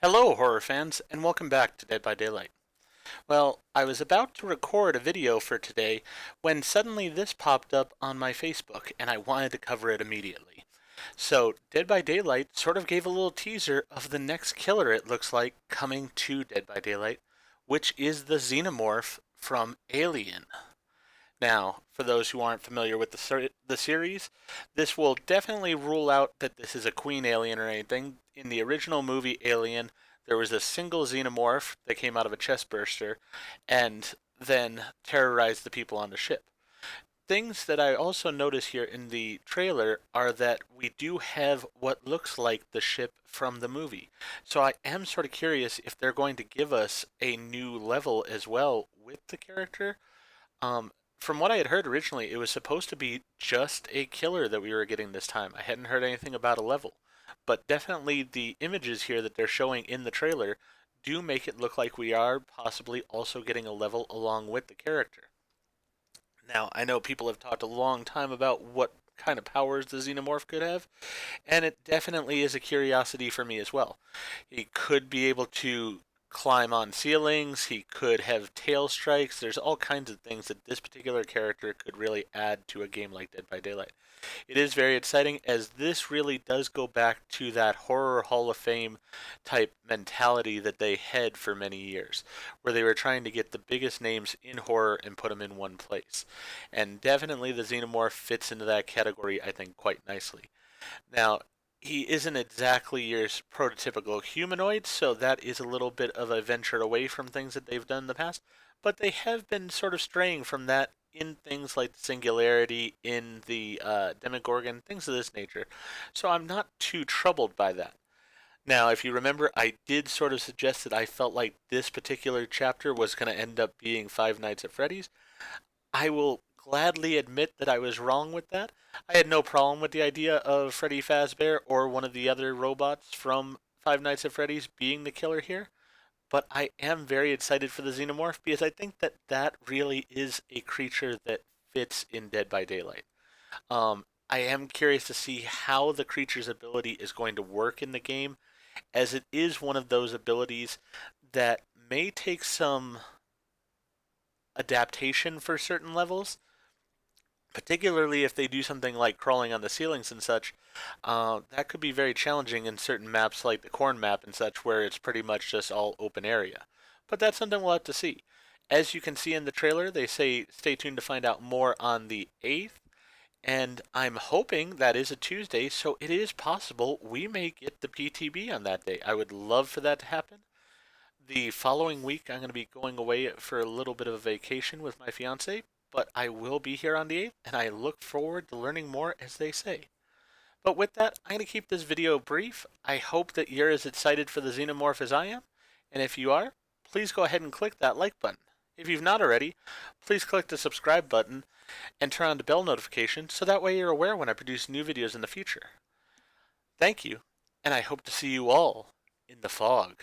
Hello, horror fans, and welcome back to Dead by Daylight. Well, I was about to record a video for today when suddenly this popped up on my Facebook, and I wanted to cover it immediately. So, Dead by Daylight sort of gave a little teaser of the next killer it looks like coming to Dead by Daylight, which is the Xenomorph from Alien. Now, for those who aren't familiar with the series, this will definitely rule out that this is a queen alien or anything. In the original movie Alien, there was a single xenomorph that came out of a chest burster and then terrorized the people on the ship. Things that I also notice here in the trailer are that we do have what looks like the ship from the movie. So I am sort of curious if they're going to give us a new level as well with the character. um, from what I had heard originally, it was supposed to be just a killer that we were getting this time. I hadn't heard anything about a level. But definitely the images here that they're showing in the trailer do make it look like we are possibly also getting a level along with the character. Now, I know people have talked a long time about what kind of powers the xenomorph could have, and it definitely is a curiosity for me as well. He could be able to climb on ceilings, he could have tail strikes. There's all kinds of things that this particular character could really add to a game like Dead by Daylight. It is very exciting as this really does go back to that horror hall of fame type mentality that they had for many years, where they were trying to get the biggest names in horror and put them in one place. And definitely the Xenomorph fits into that category, I think, quite nicely. Now, he isn't exactly your prototypical humanoid, so that is a little bit of a venture away from things that they've done in the past, but they have been sort of straying from that in things like the Singularity, in the Demogorgon, things of this nature. So I'm not too troubled by that. Now, if you remember, I did sort of suggest that I felt like this particular chapter was going to end up being Five Nights at Freddy's. I will gladly admit that I was wrong with that. I had no problem with the idea of Freddy Fazbear or one of the other robots from Five Nights at Freddy's being the killer here, but I am very excited for the Xenomorph because I think that that really is a creature that fits in Dead by Daylight. I am curious to see how the creature's ability is going to work in the game, as it is one of those abilities that may take some adaptation for certain levels, particularly if they do something like crawling on the ceilings and such. That could be very challenging in certain maps like the corn map and such, where it's pretty much just all open area. But that's something we'll have to see. As you can see in the trailer, they say stay tuned to find out more on the 8th, and I'm hoping that is a Tuesday, so it is possible we may get the PTB on that day. I would love for that to happen. The following week, I'm going to be going away for a little bit of a vacation with my fiance, but I will be here on the 8th, and I look forward to learning more, as they say. But with that, I'm going to keep this video brief. I hope that you're as excited for the Xenomorph as I am, and if you are, please go ahead and click that like button. If you've not already, please click the subscribe button and turn on the bell notification so that way you're aware when I produce new videos in the future. Thank you, and I hope to see you all in the fog.